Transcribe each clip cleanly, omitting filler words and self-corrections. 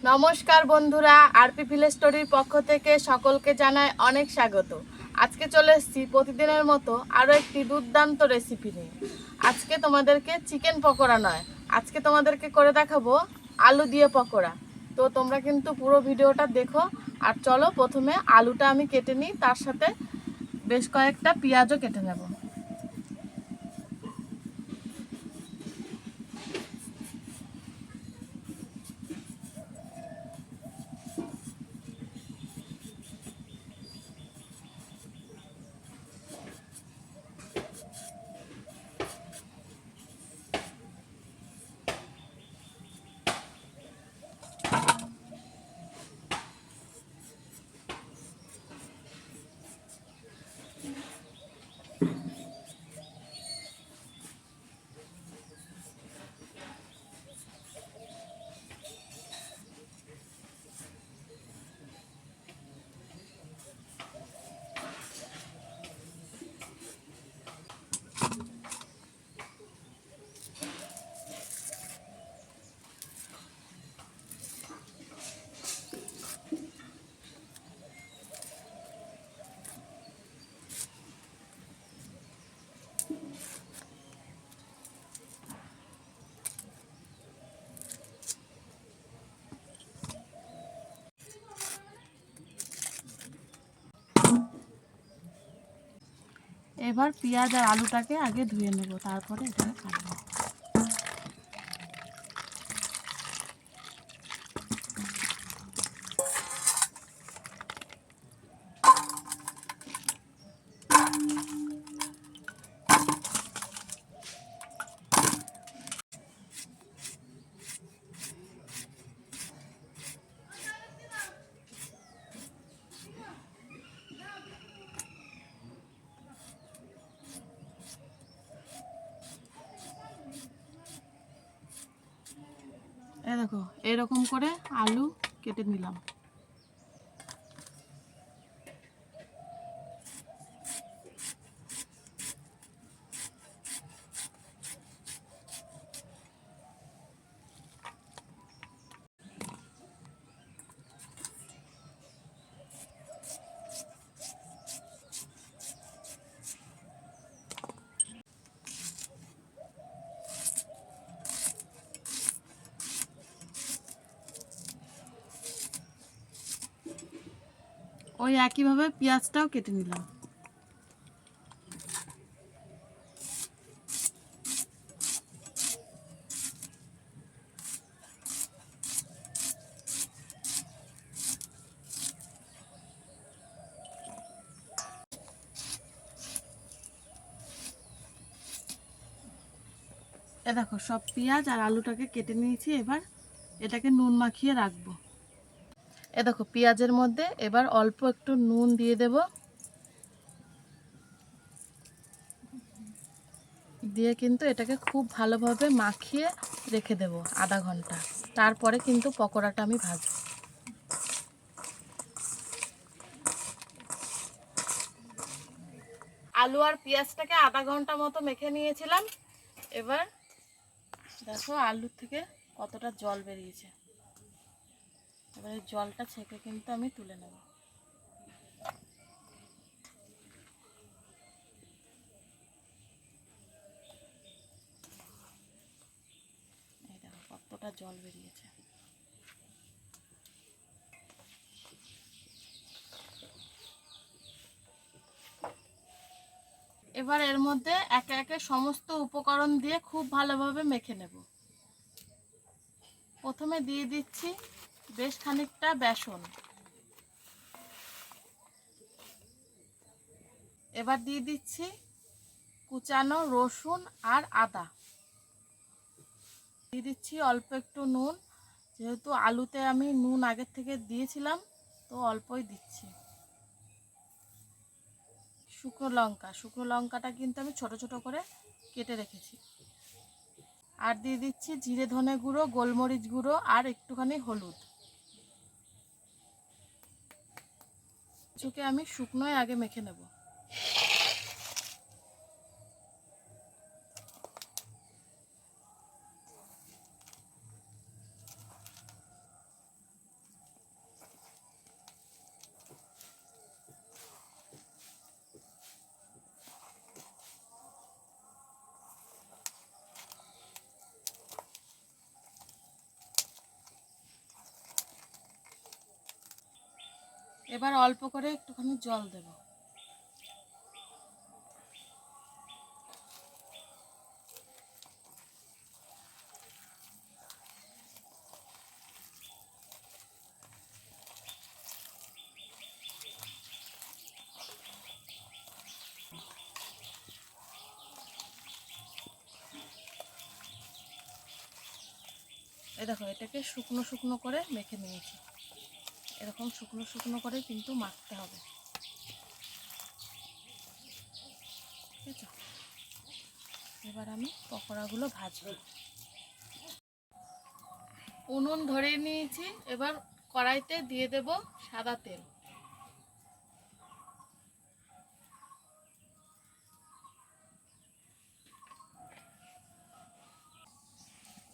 নমস্কার বন্ধুরা, RP village স্টোরির পক্ষ থেকে সকলকে জানাই অনেক স্বাগত। আজকে চলে এসেছি প্রতিদিনের মতো আরও একটি দুর্দান্ত রেসিপি নিয়ে। আজকে তোমাদেরকে চিকেন পকোড়া নয়, আজকে তোমাদেরকে করে দেখাবো আলু দিয়ে পকোড়া। তো তোমরা কিন্তু পুরো ভিডিওটা দেখো। আর চলো প্রথমে আলুটা আমি কেটে নিই, তার সাথে বেশ কয়েকটা পেঁয়াজও কেটে নেব। এবার পেঁয়াজ আর আলুটাকে আগে ধুয়ে নেব, তারপরে এটাকে কাটবো। এই দেখো, এরকম করে আলু কেটে নিলাম। ওই একইভাবে পেঁয়াজটাও কেটে নিলাম। এ দেখো, সব পেঁয়াজ আর আলুটাকে কেটে নিয়েছি। এবার এটাকে নুন মাখিয়ে রাখবো। এ দেখো, পেঁয়াজের মধ্যে এবার অল্প একটু নুন দিয়ে দেব, দিয়ে কিন্তু এটাকে খুব ভালোভাবে মাখিয়ে রেখে দেব আধা ঘন্টা। তারপরে কিন্তু পকোড়াটা আমি ভাজবো। আলু আর পেঁয়াজটাকে আধা ঘন্টা মতো মেখে নিয়েছিলাম। এবার দেখো আলুর থেকে কতটা জল বেরিয়েছে। এবার এই জলটা ছেঁকে কিন্তু আমি তুলে নেব। এই দেখো কতটা জল বেরিয়েছে। এবার এর মধ্যে একে একে সমস্ত উপকরণ দিয়ে খুব ভালোভাবে মেখে নেব। প্রথমে দিয়ে দিচ্ছি বেশ খানিকটা বেসন। এবার দিয়ে দিচ্ছি কুচানো রসুন আর আদা। দিয়ে দিচ্ছি অল্প একটু নুন, যেহেতু আলুতে আমি নুন আগের থেকে দিয়েছিলাম তো অল্পই দিচ্ছি। শুকনো লঙ্কাটা কিন্তু আমি ছোট ছোট করে কেটে রেখেছি। আর দিয়ে দিচ্ছি জিরে ধনে গুঁড়ো, গোলমরিচ গুঁড়ো আর একটুখানি হলুদ। কিছুকে আমি শুকনোয় আগে মেখে নেব। এবার অল্প করে একটুখানি জল দেব। এই দেখো, এটাকে শুকনো শুকনো করে মেখে নিয়েছি। এরকম শুকনো শুকনো করে কিন্তু মাখতে হবে, ঠিক আছে? এবার আমি পকোড়াগুলো ভাজবো। উনুন ধরিয়ে নিয়েছি, এবার কড়াইতে দিয়ে দেব সাদা তেল।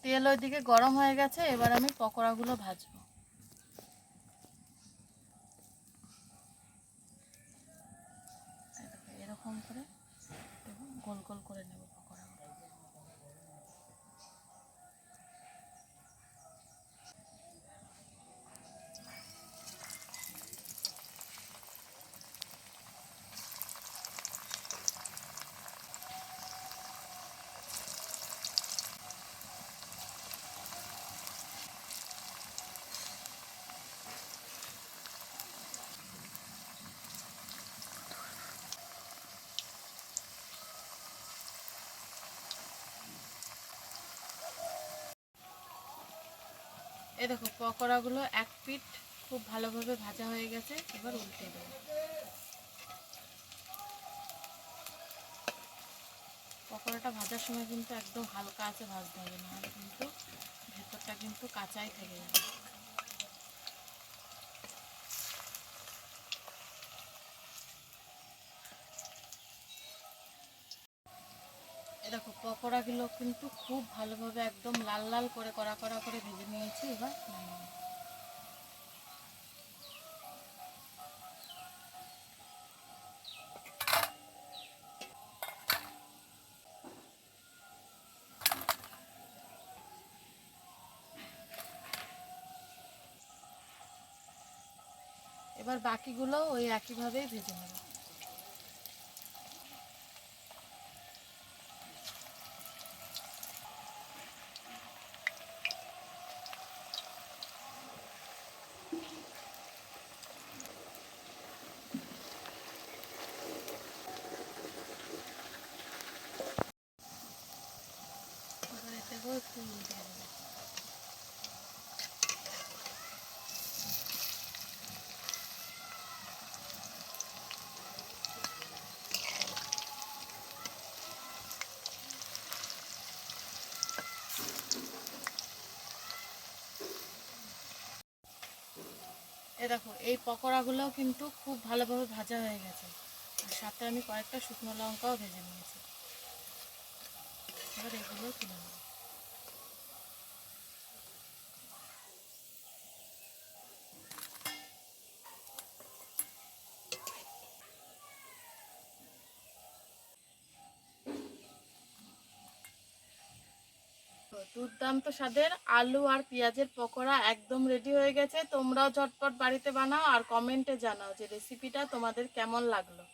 তেল ওইদিকে গরম হয়ে গেছে, এবার আমি পকোড়াগুলো ভাজবো। এরকম করে গোল গোল করে নেব পকোড়াগুলো। এই দেখো, পকোড়াগুলো এক পিঠ খুব ভালোভাবে ভাজা হয়ে গেছে, এবার উল্টে দেবো। পকোড়াটা ভাজার সময় কিন্তু একদম হালকা আছে ভাজতে হবে, নাহলে কিন্তু ভেতরটা কিন্তু কাঁচাই থেকে যাবে। এই দেখো, পকোড়াগুলো কিন্তু খুব ভালোভাবে একদম লাল লাল করে কড়া কড়া করে ভেজে নিয়েছি। এবার নামিয়ে নেব। এবার বাকিগুলো ওই একইভাবেই ভেজে নেব। এবার এটাকেও একটু উল্টে দেবো। এ দেখো, এই পকোড়াগুলোও কিন্তু খুব ভালোভাবে ভাজা হয়ে গেছে, আর সাথে আমি কয়েকটা শুকনো লঙ্কাও ভেজে নিয়েছি। এবার এগুলো তুলে নেব। দুর্দান্ত স্বাদের আলু আর পেঁয়াজের পকোড়া একদম রেডি হয়ে গেছে। তোমরাও ঝটপট বাড়িতে বানাও আর কমেন্টে জানাও যে রেসিপিটা তোমাদের কেমন লাগলো।